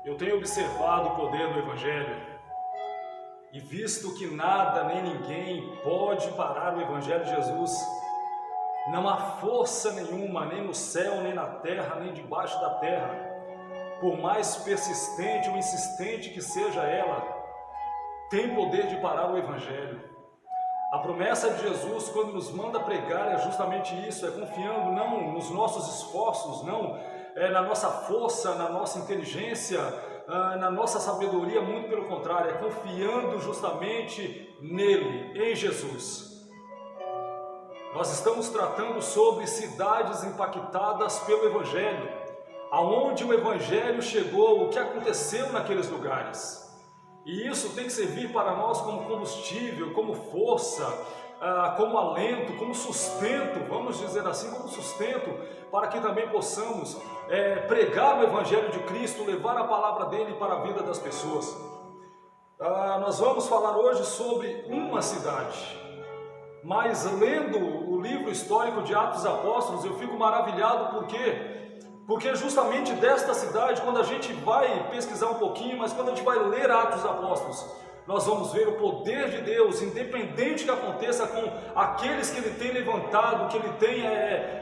Eu tenho observado o poder do Evangelho e visto que nada nem ninguém pode parar o Evangelho de Jesus. Não há força nenhuma, nem no céu, nem na terra, nem debaixo da terra. Por mais persistente ou insistente que seja ela, tem poder de parar o Evangelho. A promessa de Jesus, quando nos manda pregar, é justamente isso, é confiando não nos nossos esforços, não na nossa força, na nossa inteligência, na nossa sabedoria, muito pelo contrário, é confiando justamente nele, em Jesus. Nós estamos tratando sobre cidades impactadas pelo Evangelho, aonde o Evangelho chegou, o que aconteceu naqueles lugares. E isso tem que servir para nós como combustível, como força, como alento, como sustento, vamos dizer assim, como sustento, para que também possamos pregar o Evangelho de Cristo, levar a palavra dele para a vida das pessoas. Nós vamos falar hoje sobre uma cidade, mas lendo o livro histórico de Atos dos Apóstolos, eu fico maravilhado, porque justamente desta cidade, quando a gente vai pesquisar um pouquinho, mas quando a gente vai ler Atos dos Apóstolos, nós vamos ver o poder de Deus, independente que aconteça com aqueles que Ele tem levantado, que Ele tem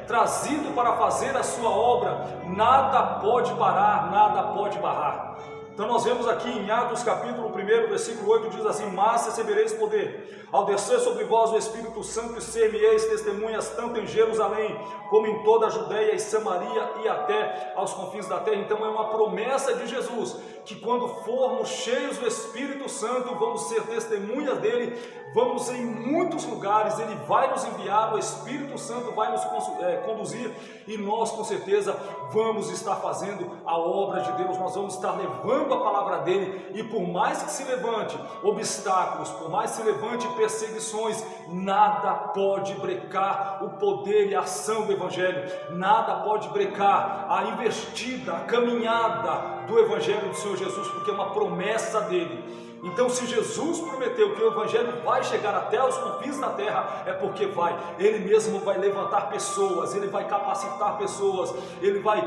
trazido para fazer a sua obra, nada pode parar, nada pode barrar. Então nós vemos aqui em Atos capítulo 1, versículo 8, diz assim: mas recebereis poder, ao descer sobre vós o Espírito Santo, e ser-me-eis testemunhas tanto em Jerusalém, como em toda a Judeia e Samaria e até aos confins da terra. Então é uma promessa de Jesus, que quando formos cheios do Espírito Santo, vamos ser testemunhas dele, vamos em muitos lugares, ele vai nos enviar, o Espírito Santo vai nos conduzir, e nós com certeza vamos estar fazendo a obra de Deus, nós vamos estar levando a palavra dele, e por mais que se levante obstáculos, por mais que se levante perseguições, nada pode brecar o poder e a ação do Evangelho, nada pode brecar a investida, a caminhada do Evangelho do Senhor Jesus, porque é uma promessa dele. Então, se Jesus prometeu que o Evangelho vai chegar até os confins da terra, é porque vai. Ele mesmo vai levantar pessoas, ele vai capacitar pessoas, ele vai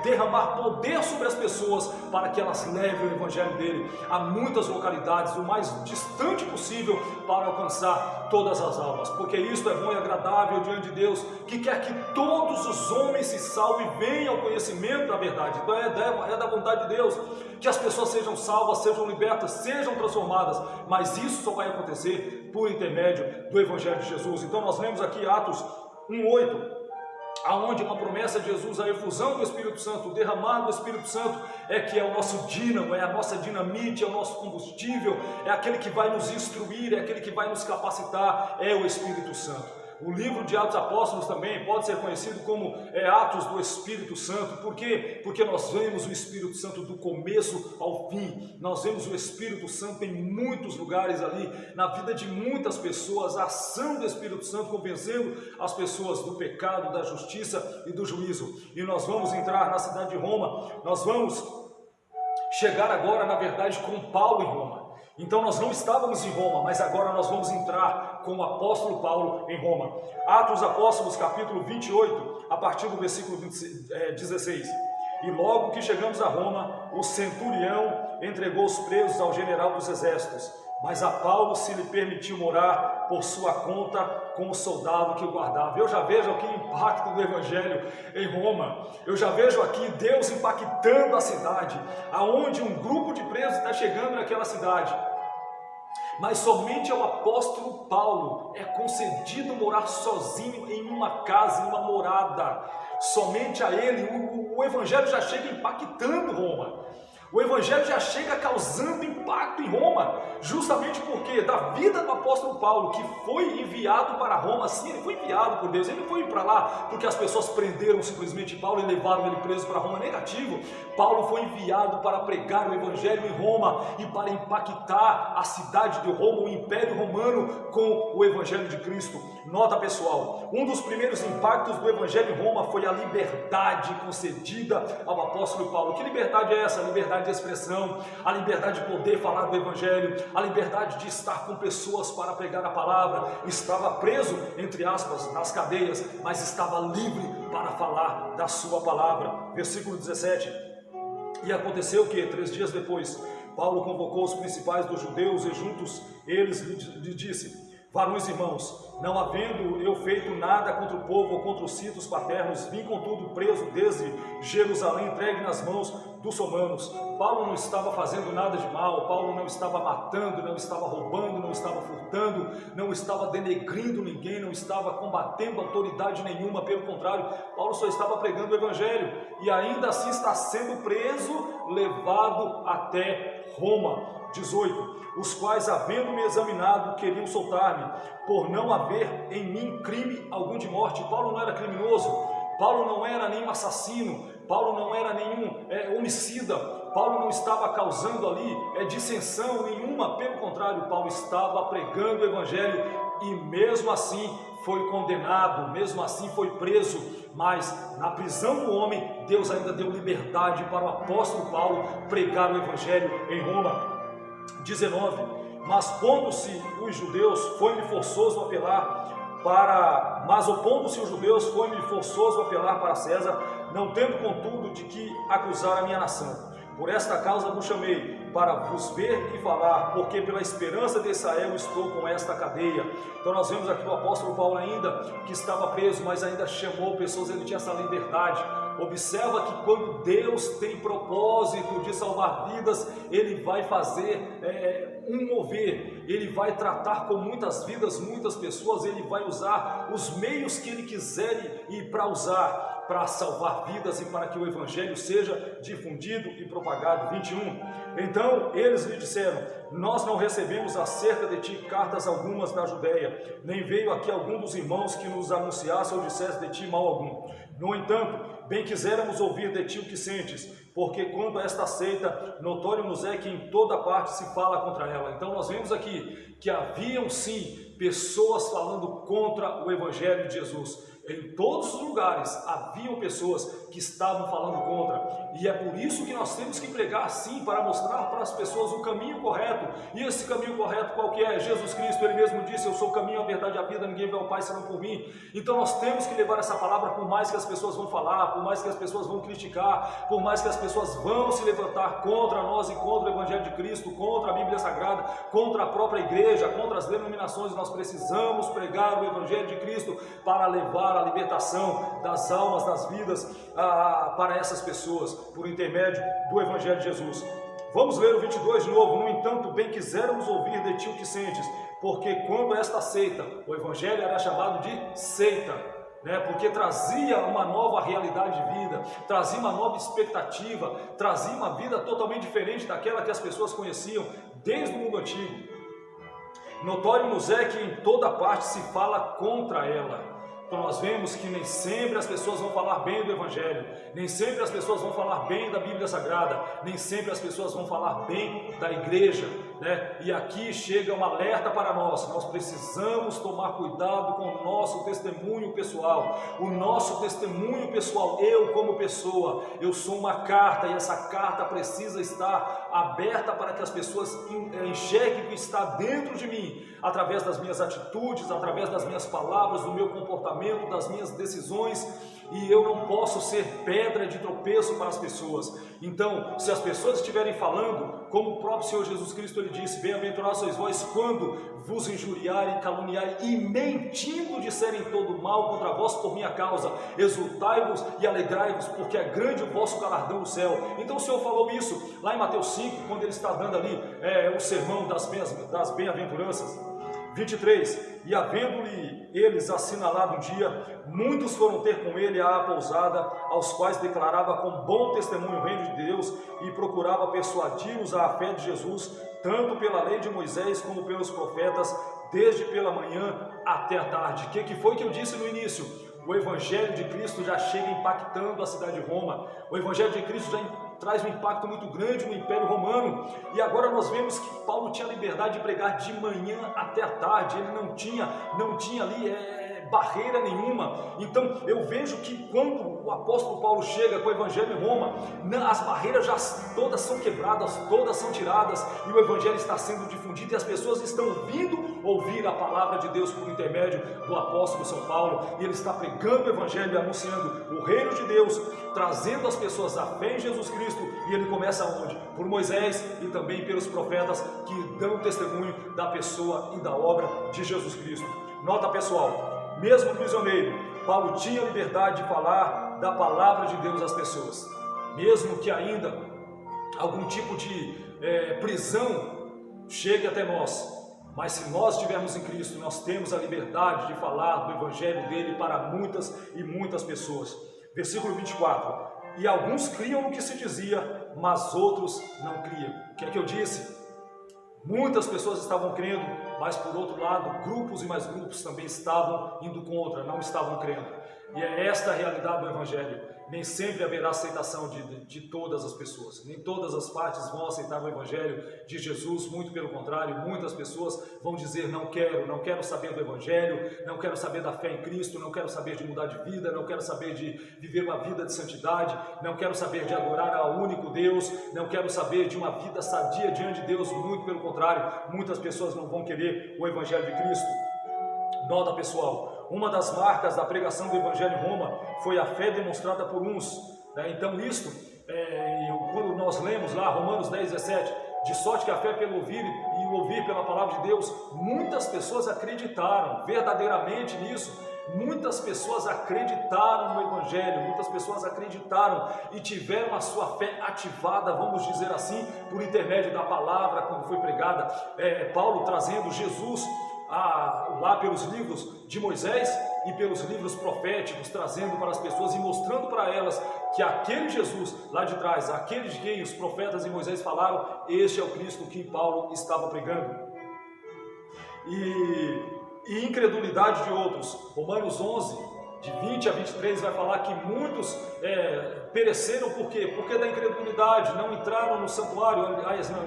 derramar poder sobre as pessoas para que elas levem o Evangelho dele a muitas localidades, o mais distante possível, para alcançar todas as almas. Porque isto é bom e agradável diante de Deus, que quer que todos os homens se salvem e venham ao conhecimento da verdade. Então é da vontade de Deus que as pessoas sejam salvas, sejam libertas, sejam transformadas, mas isso só vai acontecer por intermédio do Evangelho de Jesus. Então nós lemos aqui Atos 1:8, aonde uma promessa de Jesus, a efusão do Espírito Santo, o derramar do Espírito Santo, que é o nosso dínamo, é a nossa dinamite, é o nosso combustível, é aquele que vai nos instruir, é aquele que vai nos capacitar, é o Espírito Santo. O livro de Atos Apóstolos também pode ser conhecido como Atos do Espírito Santo. Por quê? Porque nós vemos o Espírito Santo do começo ao fim. Nós vemos o Espírito Santo em muitos lugares ali, na vida de muitas pessoas, a ação do Espírito Santo convencendo as pessoas do pecado, da justiça e do juízo. E nós vamos entrar na cidade de Roma, nós vamos chegar agora, na verdade, com Paulo em Roma. Então nós não estávamos em Roma, mas agora nós vamos entrar com o apóstolo Paulo em Roma. Atos dos Apóstolos, capítulo 28, a partir do versículo 16. E logo que chegamos a Roma, o centurião entregou os presos ao general dos exércitos, mas a Paulo se lhe permitiu morar por sua conta com o soldado que o guardava. Eu já vejo aqui o impacto do Evangelho em Roma. Eu já vejo aqui Deus impactando a cidade, aonde um grupo de presos está chegando naquela cidade. Mas somente ao apóstolo Paulo é concedido morar sozinho em uma casa, em uma morada. Somente a ele, o Evangelho já chega impactando Roma. O Evangelho já chega causando impacto em Roma, justamente porque da vida do apóstolo Paulo, que foi enviado para Roma, sim, ele foi enviado por Deus, ele não foi para lá porque as pessoas prenderam simplesmente Paulo e levaram ele preso para Roma, negativo. Paulo foi enviado para pregar o Evangelho em Roma e para impactar a cidade de Roma, o Império Romano, com o Evangelho de Cristo. Nota pessoal, um dos primeiros impactos do Evangelho em Roma foi a liberdade concedida ao apóstolo Paulo. Que liberdade é essa? A liberdade de expressão, a liberdade de poder falar do Evangelho, a liberdade de estar com pessoas para pregar a palavra. Estava preso, entre aspas, nas cadeias, mas estava livre para falar da sua palavra. Versículo 17. E aconteceu que, 3 dias depois, Paulo convocou os principais dos judeus e juntos eles lhe disse: varões irmãos, não havendo eu feito nada contra o povo ou contra os sítios paternos, vim contudo preso desde Jerusalém, entregue nas mãos dos romanos. Paulo não estava fazendo nada de mal, Paulo não estava matando, não estava roubando, não estava furtando, não estava denegrindo ninguém, não estava combatendo autoridade nenhuma, pelo contrário, Paulo só estava pregando o evangelho e ainda assim está sendo preso, levado até Roma. 18. Os quais, havendo-me examinado, queriam soltar-me, por não haver em mim crime algum de morte. Paulo não era criminoso, Paulo não era nenhum assassino, Paulo não era nenhum homicida, Paulo não estava causando ali dissensão nenhuma, pelo contrário, Paulo estava pregando o evangelho e mesmo assim foi condenado, mesmo assim foi preso, mas na prisão do homem, Deus ainda deu liberdade para o apóstolo Paulo pregar o evangelho em Roma. 19. Mas opondo-se os judeus, foi-me forçoso apelar para César, não tendo contudo de que acusar a minha nação. Por esta causa vos chamei, para vos ver e falar, porque pela esperança de Israel estou com esta cadeia. Então nós vemos aqui o apóstolo Paulo ainda, que estava preso, mas ainda chamou pessoas, ele tinha essa liberdade. Observa que quando Deus tem propósito de salvar vidas, Ele vai fazer um mover, Ele vai tratar com muitas vidas, muitas pessoas, Ele vai usar os meios que Ele quiser e para usar, para salvar vidas e para que o Evangelho seja difundido e propagado. 21. Então eles lhe disseram: nós não recebemos acerca de ti cartas algumas da Judéia, nem veio aqui algum dos irmãos que nos anunciasse ou dissesse de ti mal algum. No entanto, bem quiséramos ouvir de ti o que sentes, porque quanto a esta seita, notório nos é que em toda parte se fala contra ela. Então nós vemos aqui que haviam sim pessoas falando contra o Evangelho de Jesus. Em todos os lugares haviam pessoas que estavam falando contra, e é por isso que nós temos que pregar assim, para mostrar para as pessoas o caminho correto. E esse caminho correto qual que é? Jesus Cristo, Ele mesmo disse: eu sou o caminho, a verdade e a vida, ninguém vai ao Pai senão por mim. Então nós temos que levar essa palavra, por mais que as pessoas vão falar, por mais que as pessoas vão criticar, por mais que as pessoas vão se levantar contra nós e contra o Evangelho de Cristo, contra a Bíblia Sagrada, contra a própria igreja, contra as denominações. Nós precisamos pregar o Evangelho de Cristo para levar a libertação das almas, das vidas para essas pessoas, por intermédio do Evangelho de Jesus. Vamos ler o 22 de novo. No entanto, bem quiséramos ouvir de ti o que sentes, porque quando esta seita, o Evangelho era chamado de seita, porque trazia uma nova realidade de vida, trazia uma nova expectativa, trazia uma vida totalmente diferente daquela que as pessoas conheciam desde o mundo antigo. Notório nos é que em toda parte se fala contra ela. Então nós vemos que nem sempre as pessoas vão falar bem do Evangelho, nem sempre as pessoas vão falar bem da Bíblia Sagrada, nem sempre as pessoas vão falar bem da igreja, E aqui chega um alerta para nós precisamos tomar cuidado com o nosso testemunho pessoal. O nosso testemunho pessoal, eu como pessoa, eu sou uma carta, e essa carta precisa estar aberta para que as pessoas enxerguem o que está dentro de mim, através das minhas atitudes, através das minhas palavras, do meu comportamento, das minhas decisões, e eu não posso ser pedra de tropeço para as pessoas. Então, se as pessoas estiverem falando, como o próprio Senhor Jesus Cristo ele disse: bem-aventurados sois vós quando vos injuriarem, caluniarem e mentindo disserem todo mal contra vós por minha causa, exultai-vos e alegrai-vos, porque é grande o vosso galardão no céu. Então o Senhor falou isso lá em Mateus 5, quando ele está dando ali o sermão das bem-aventuranças. 23. E havendo-lhe eles assinalado um dia, muitos foram ter com ele à pousada, aos quais declarava com bom testemunho o reino de Deus e procurava persuadi-los à fé de Jesus, tanto pela lei de Moisés como pelos profetas, desde pela manhã até a tarde. O que foi que eu disse no início? O Evangelho de Cristo já chega impactando a cidade de Roma. O Evangelho de Cristo já traz um impacto muito grande no Império Romano, e agora nós vemos que Paulo tinha liberdade de pregar de manhã até a tarde. Ele não tinha ali barreira nenhuma. Então eu vejo que quando o apóstolo Paulo chega com o evangelho em Roma, as barreiras já todas são quebradas, todas são tiradas, e o evangelho está sendo difundido, e as pessoas estão vindo ouvir a palavra de Deus por intermédio do apóstolo São Paulo, e ele está pregando o evangelho e anunciando o reino de Deus, trazendo as pessoas à fé em Jesus Cristo. E ele começa onde? Por Moisés e também pelos profetas que dão testemunho da pessoa e da obra de Jesus Cristo. Nota pessoal, mesmo prisioneiro, Paulo tinha liberdade de falar da palavra de Deus às pessoas, mesmo que ainda algum tipo de prisão chegue até nós. Mas se nós estivermos em Cristo, nós temos a liberdade de falar do evangelho dele para muitas e muitas pessoas. Versículo 24: e alguns criam no que se dizia, mas outros não criam. O que é que eu disse? Muitas pessoas estavam crendo, mas por outro lado, grupos e mais grupos também estavam indo contra, não estavam crendo. E é esta a realidade do evangelho. Nem sempre haverá aceitação de todas as pessoas, nem todas as partes vão aceitar o evangelho de Jesus, muito pelo contrário, muitas pessoas vão dizer: não quero saber do evangelho, não quero saber da fé em Cristo, não quero saber de mudar de vida, não quero saber de viver uma vida de santidade, não quero saber de adorar ao único Deus, não quero saber de uma vida sadia diante de Deus, muito pelo contrário, muitas pessoas não vão querer o evangelho de Cristo. Nota pessoal, uma das marcas da pregação do evangelho em Roma foi a fé demonstrada por uns, né? Então isto, quando nós lemos lá Romanos 10, 17, de sorte que a fé pelo ouvir e o ouvir pela palavra de Deus, muitas pessoas acreditaram verdadeiramente nisso, muitas pessoas acreditaram no evangelho, muitas pessoas acreditaram e tiveram a sua fé ativada, vamos dizer assim, por intermédio da palavra quando foi pregada. Paulo trazendo Jesus lá pelos livros de Moisés e pelos livros proféticos, trazendo para as pessoas e mostrando para elas que aquele Jesus lá de trás, aquele de quem os profetas e Moisés falaram, este é o Cristo que Paulo estava pregando. E incredulidade de outros. Romanos 11, de 20 a 23, vai falar que muitos pereceram. Por quê? Porque da incredulidade, não entraram no santuário,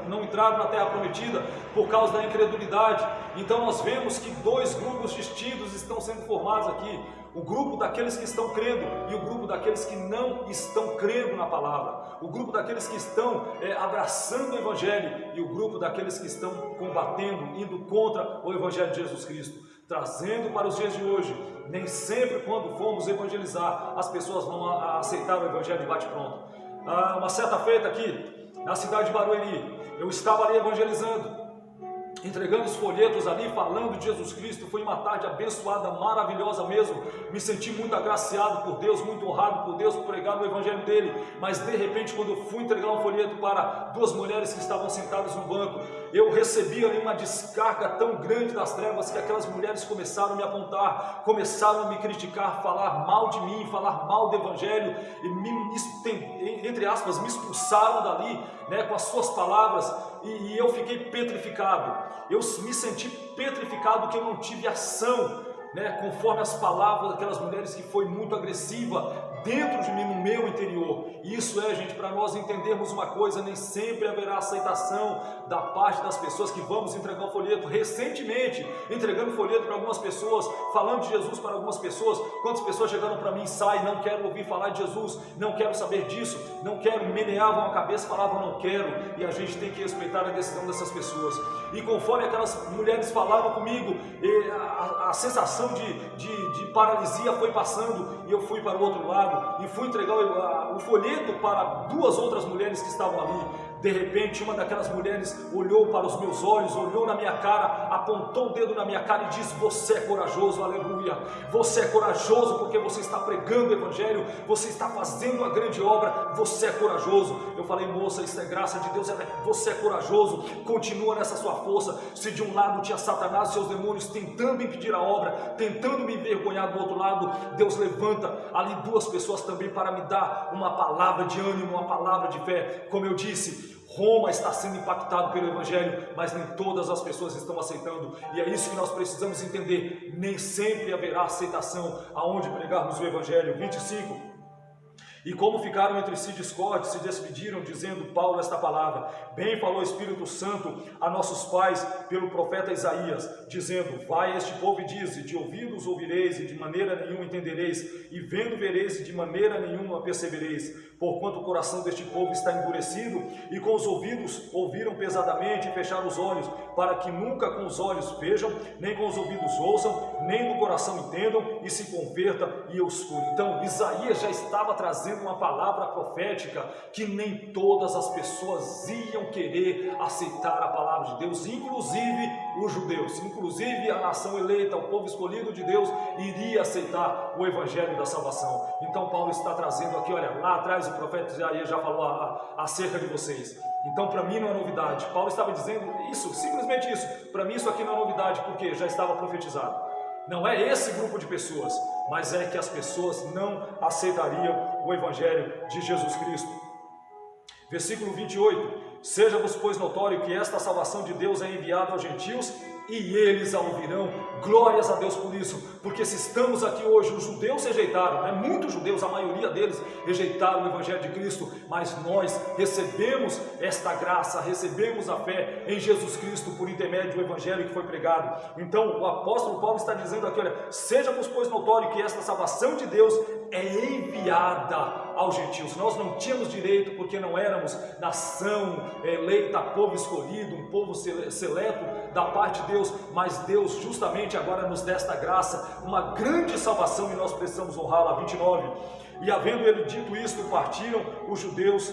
não entraram na terra prometida por causa da incredulidade. Então nós vemos que dois grupos distintos estão sendo formados aqui: o grupo daqueles que estão crendo e o grupo daqueles que não estão crendo na palavra, o grupo daqueles que estão abraçando o evangelho e o grupo daqueles que estão combatendo, indo contra o evangelho de Jesus Cristo. Trazendo para os dias de hoje, nem sempre quando formos evangelizar, as pessoas vão aceitar o evangelho de bate-pronto. Uma certa feita aqui, na cidade de Barueri, eu estava ali evangelizando, entregando os folhetos ali, falando de Jesus Cristo. Foi uma tarde abençoada, maravilhosa mesmo. Me senti muito agraciado por Deus, muito honrado por Deus por pregar o evangelho dele. Mas de repente, quando eu fui entregar um folheto para duas mulheres que estavam sentadas no banco, eu recebi ali uma descarga tão grande das trevas que aquelas mulheres começaram a me apontar, começaram a me criticar, falar mal de mim, falar mal do evangelho, e entre aspas, me expulsaram dali, né, com as suas palavras, e eu fiquei petrificado. Eu me senti petrificado que eu não tive ação, né, conforme as palavras daquelas mulheres, que foi muito agressiva dentro de mim, no meu interior. Isso gente, para nós entendermos uma coisa: nem sempre haverá aceitação da parte das pessoas que vamos entregar o folheto. Recentemente, entregando folheto para algumas pessoas, falando de Jesus para algumas pessoas, quantas pessoas chegaram para mim: sai, não quero ouvir falar de Jesus, não quero saber disso, não quero, meneavam a cabeça, falavam não quero, e a gente tem que respeitar a decisão dessas pessoas. E conforme aquelas mulheres falavam comigo, a sensação de paralisia foi passando, e eu fui para o outro lado e fui entregar o folheto para duas outras mulheres que estavam ali. De repente, uma daquelas mulheres olhou para os meus olhos, olhou na minha cara, apontou o dedo na minha cara e disse: você é corajoso, aleluia, você é corajoso porque você está pregando o evangelho, você está fazendo a grande obra, você é corajoso. Eu falei: moça, isso é graça de Deus, você é corajoso, continua nessa sua força. Se de um lado tinha Satanás e seus demônios tentando impedir a obra, tentando me envergonhar, do outro lado, Deus levanta ali duas pessoas também para me dar uma palavra de ânimo, uma palavra de fé. Como eu disse, Roma está sendo impactado pelo evangelho, mas nem todas as pessoas estão aceitando, e é isso que nós precisamos entender: nem sempre haverá aceitação aonde pregarmos o evangelho. 25. E como ficaram entre si discordes, se despediram, dizendo Paulo esta palavra: bem falou o Espírito Santo a nossos pais pelo profeta Isaías, dizendo: vai este povo e diz, e de ouvidos ouvireis, e de maneira nenhuma entendereis, e vendo vereis, e de maneira nenhuma percebereis, porquanto o coração deste povo está endurecido, e com os ouvidos ouviram pesadamente, e fecharam os olhos, para que nunca com os olhos vejam, nem com os ouvidos ouçam, nem do coração entendam, e se converta e eu escuro. Então Isaías já estava trazendo uma palavra profética que nem todas as pessoas iam querer aceitar a palavra de Deus, inclusive os judeus, inclusive a nação eleita, o povo escolhido de Deus, iria aceitar o evangelho da salvação. Então Paulo está trazendo aqui, olha, lá atrás o profeta Isaías já falou acerca de vocês. Então para mim não é novidade. Paulo estava dizendo isso, simplesmente isso. Para mim isso aqui não é novidade, porque já estava profetizado. Não é esse grupo de pessoas, mas é que as pessoas não aceitariam o evangelho de Jesus Cristo. Versículo 28: seja-vos, pois, notório que esta salvação de Deus é enviada aos gentios, e eles a ouvirão. Glórias a Deus por isso, porque se estamos aqui hoje, os judeus rejeitaram, muitos judeus, a maioria deles rejeitaram o evangelho de Cristo, mas nós recebemos esta graça, recebemos a fé em Jesus Cristo por intermédio do evangelho que foi pregado. Então o apóstolo Paulo está dizendo aqui, olha, seja-vos, pois, notório que esta salvação de Deus é enviada aos gentios. Nós não tínhamos direito, porque não éramos nação eleita, povo escolhido, um povo seleto da parte de Deus, mas Deus justamente agora nos dá esta graça, uma grande salvação, e nós precisamos honrá-la. 29: e havendo ele dito isto, partiram os judeus,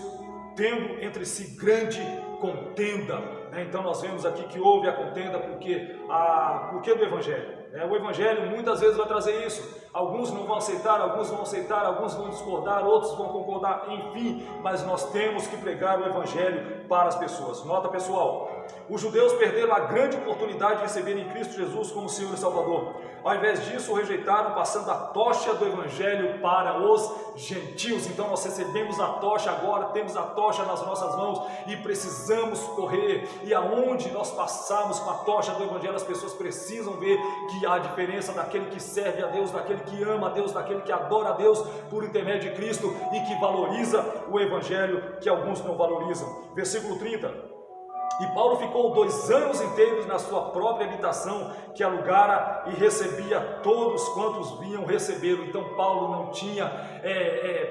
tendo entre si grande contenda. Então nós vemos aqui que houve a contenda porque do evangelho. O evangelho muitas vezes vai trazer isso. Alguns não vão aceitar, alguns vão discordar, outros vão concordar, enfim, mas nós temos que pregar o evangelho para as pessoas. Nota pessoal: os judeus perderam a grande oportunidade de receberem Cristo Jesus como Senhor e Salvador. Ao invés disso, o rejeitaram, passando a tocha do evangelho para os gentios. Então nós recebemos a tocha agora, temos a tocha nas nossas mãos e precisamos correr. E aonde nós passarmos com a tocha do evangelho, as pessoas precisam ver que há diferença daquele que serve a Deus, daquele que ama a Deus, daquele que adora a Deus por intermédio de Cristo e que valoriza o evangelho que alguns não valorizam. Versículo 30: e Paulo ficou 2 anos inteiros na sua própria habitação, que alugara, e recebia todos quantos vinham recebê-lo. Então Paulo não tinha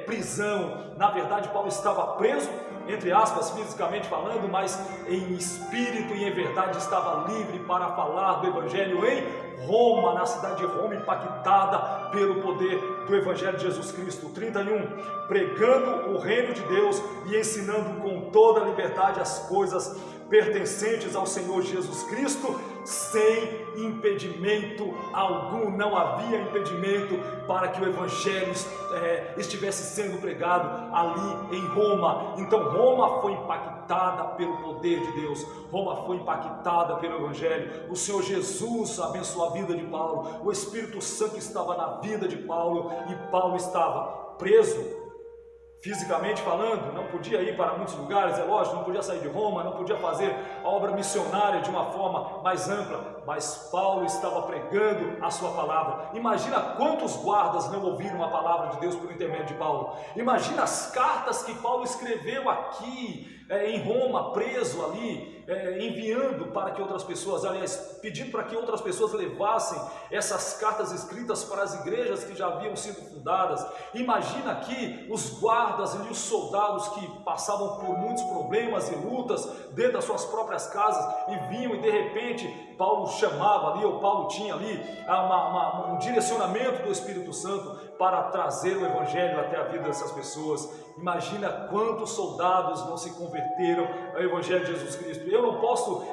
prisão. Na verdade, Paulo estava preso, entre aspas, fisicamente falando, mas em espírito e em verdade estava livre para falar do evangelho em Roma, na cidade de Roma, impactada pelo poder do evangelho de Jesus Cristo. 31: pregando o reino de Deus e ensinando com toda a liberdade as coisas pertencentes ao Senhor Jesus Cristo, sem impedimento algum. Não havia impedimento para que o evangelho estivesse sendo pregado ali em Roma. Então Roma foi impactada pelo poder de Deus, Roma foi impactada pelo evangelho. O Senhor Jesus abençoou a vida de Paulo, o Espírito Santo estava na vida de Paulo, e Paulo estava preso. Fisicamente falando, não podia ir para muitos lugares, é lógico, não podia sair de Roma, não podia fazer a obra missionária de uma forma mais ampla, mas Paulo estava pregando a sua palavra. Imagina quantos guardas não ouviram a palavra de Deus por intermédio de Paulo. Imagina as cartas que Paulo escreveu aqui em Roma, preso ali, enviando para que outras pessoas, aliás, pedindo para que outras pessoas levassem essas cartas escritas para as igrejas que já haviam sido fundadas. Imagina aqui os guardas e os soldados que passavam por muitos problemas e lutas dentro das suas próprias casas e vinham, e de repente Paulo chamava ali, ou Paulo tinha ali um direcionamento do Espírito Santo para trazer o evangelho até a vida dessas pessoas. Imagina quantos soldados não se converteram ao evangelho de Jesus Cristo. Eu não posso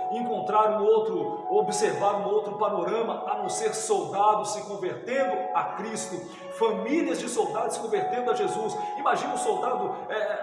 observar um outro panorama a não ser soldados se convertendo a Cristo, famílias de soldados se convertendo a Jesus. Imagina um soldado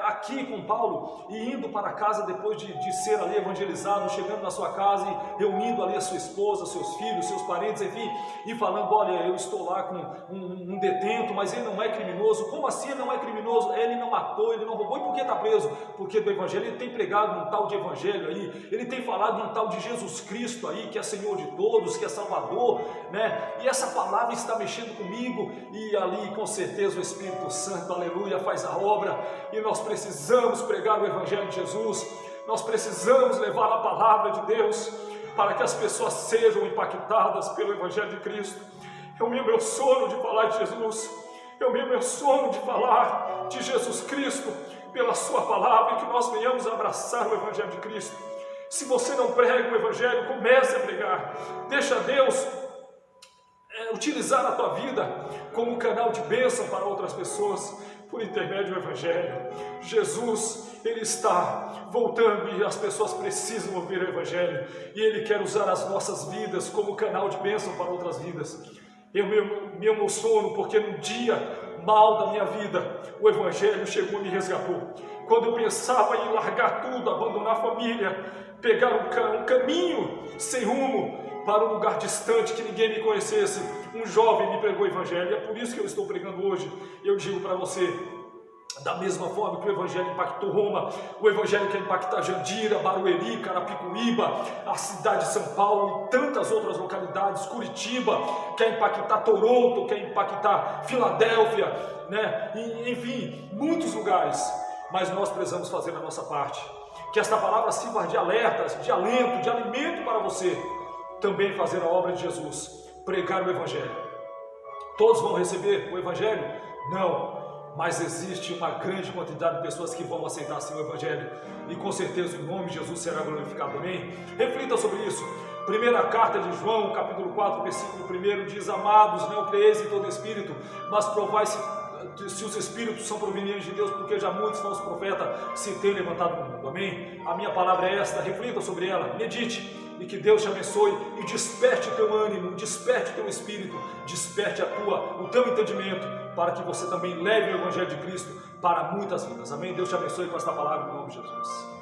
aqui com Paulo e indo para casa depois de ser ali evangelizado, chegando na sua casa e reunindo ali a sua esposa, seus filhos, seus parentes, enfim, e falando, olha, eu estou lá com um detento, mas ele não é criminoso. Como assim ele não é criminoso? Ele não matou, ele não roubou. E por que está preso? Porque do evangelho, ele tem pregado um tal de evangelho aí, ele tem falado de um tal de Jesus Cristo aí, que é Senhor de todos, que é Salvador, né? E essa palavra está mexendo comigo, e ali com certeza o Espírito Santo, aleluia, faz a obra, e nós precisamos pregar o evangelho de Jesus, nós precisamos levar a palavra de Deus, para que as pessoas sejam impactadas pelo evangelho de Cristo. É o meu sono de falar de Jesus, é o meu sono de falar de Jesus Cristo, pela sua palavra, e que nós venhamos abraçar o evangelho de Cristo. Se você não prega o evangelho, comece a pregar, deixa Deus utilizar a tua vida como um canal de bênção para outras pessoas, por intermédio do evangelho. Jesus, ele está voltando e as pessoas precisam ouvir o evangelho, e ele quer usar as nossas vidas como canal de bênção para outras vidas. Eu me emociono porque no dia mal da minha vida, o evangelho chegou e me resgatou. Quando eu pensava em largar tudo, abandonar a família, pegar um caminho sem rumo para um lugar distante que ninguém me conhecesse, um jovem me pregou o evangelho, e é por isso que eu estou pregando hoje. Eu digo para você, da mesma forma que o evangelho impactou Roma, o evangelho quer impactar Jandira, Barueri, Carapicuíba, a cidade de São Paulo e tantas outras localidades, Curitiba, quer impactar Toronto, quer impactar Filadélfia, né? Enfim, muitos lugares, mas nós precisamos fazer a nossa parte, que esta palavra sirva de alerta, de alento, de alimento para você, também fazer a obra de Jesus, pregar o evangelho. Todos vão receber o evangelho? Não. Mas existe uma grande quantidade de pessoas que vão aceitar sim o evangelho, e com certeza o nome de Jesus será glorificado, amém? Reflita sobre isso. Primeira carta de João, capítulo 4, versículo 1, diz: amados, não creis em todo espírito, mas provai se os espíritos são provenientes de Deus, porque já muitos falsos profetas se têm levantado no mundo, amém? A minha palavra é esta, reflita sobre ela, medite, e que Deus te abençoe e desperte o teu ânimo, desperte o teu espírito, desperte o teu entendimento, para que você também leve o evangelho de Cristo para muitas vidas, amém? Deus te abençoe com esta palavra em nome de Jesus.